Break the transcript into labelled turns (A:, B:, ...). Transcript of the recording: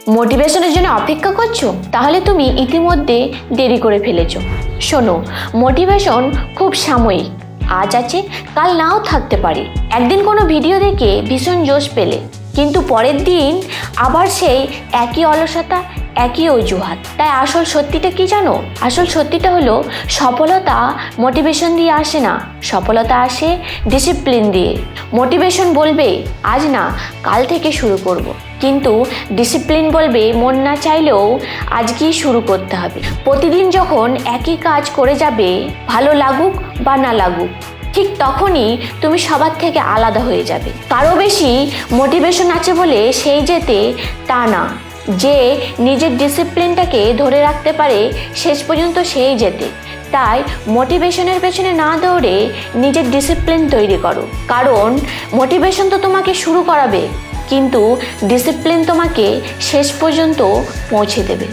A: মোটিভেশনের জন্য অপেক্ষা করছো? তাহলে তুমি ইতিমধ্যে দেরি করে ফেলেছো। শোনো, মোটিভেশন খুব সাময়িক, আজ আছে কাল নাও থাকতে পারে। একদিন কোনো ভিডিও দেখে ভীষণ জোশ পেলে, কিন্তু পরের দিন আবার সেই একই অলসতা, একই অজুহাত। তাই আসল সত্যিটা কি জানো? আসল সত্যিটা হলো সফলতা মোটিভেশন দিয়ে আসে না, সফলতা আসে ডিসিপ্লিন দিয়ে। মোটিভেশন বলবে আজ না কাল থেকে শুরু করব, কিন্তু ডিসিপ্লিন বলবে মন না চাইলেও আজকেই শুরু করতে হবে। প্রতিদিন যখন একই কাজ করে যাবে, ভালো লাগুক বা না লাগুক, ঠিক তখনই তুমি সবার থেকে আলাদা হয়ে যাবে। কারো বেশি মোটিভেশন আছে বলে সেই যেতে তা না, যে নিজের ডিসিপ্লিনটাকে ধরে রাখতে পারে শেষ পর্যন্ত সেই যেতে। তাই মোটিভেশনের পেছনে না দৌড়ে নিজের ডিসিপ্লিন তৈরি করো, কারণ মোটিভেশন তো তোমাকে শুরু করাবে, কিন্তু ডিসিপ্লিন তোমাকে শেষ পর্যন্ত পৌঁছে দেবে।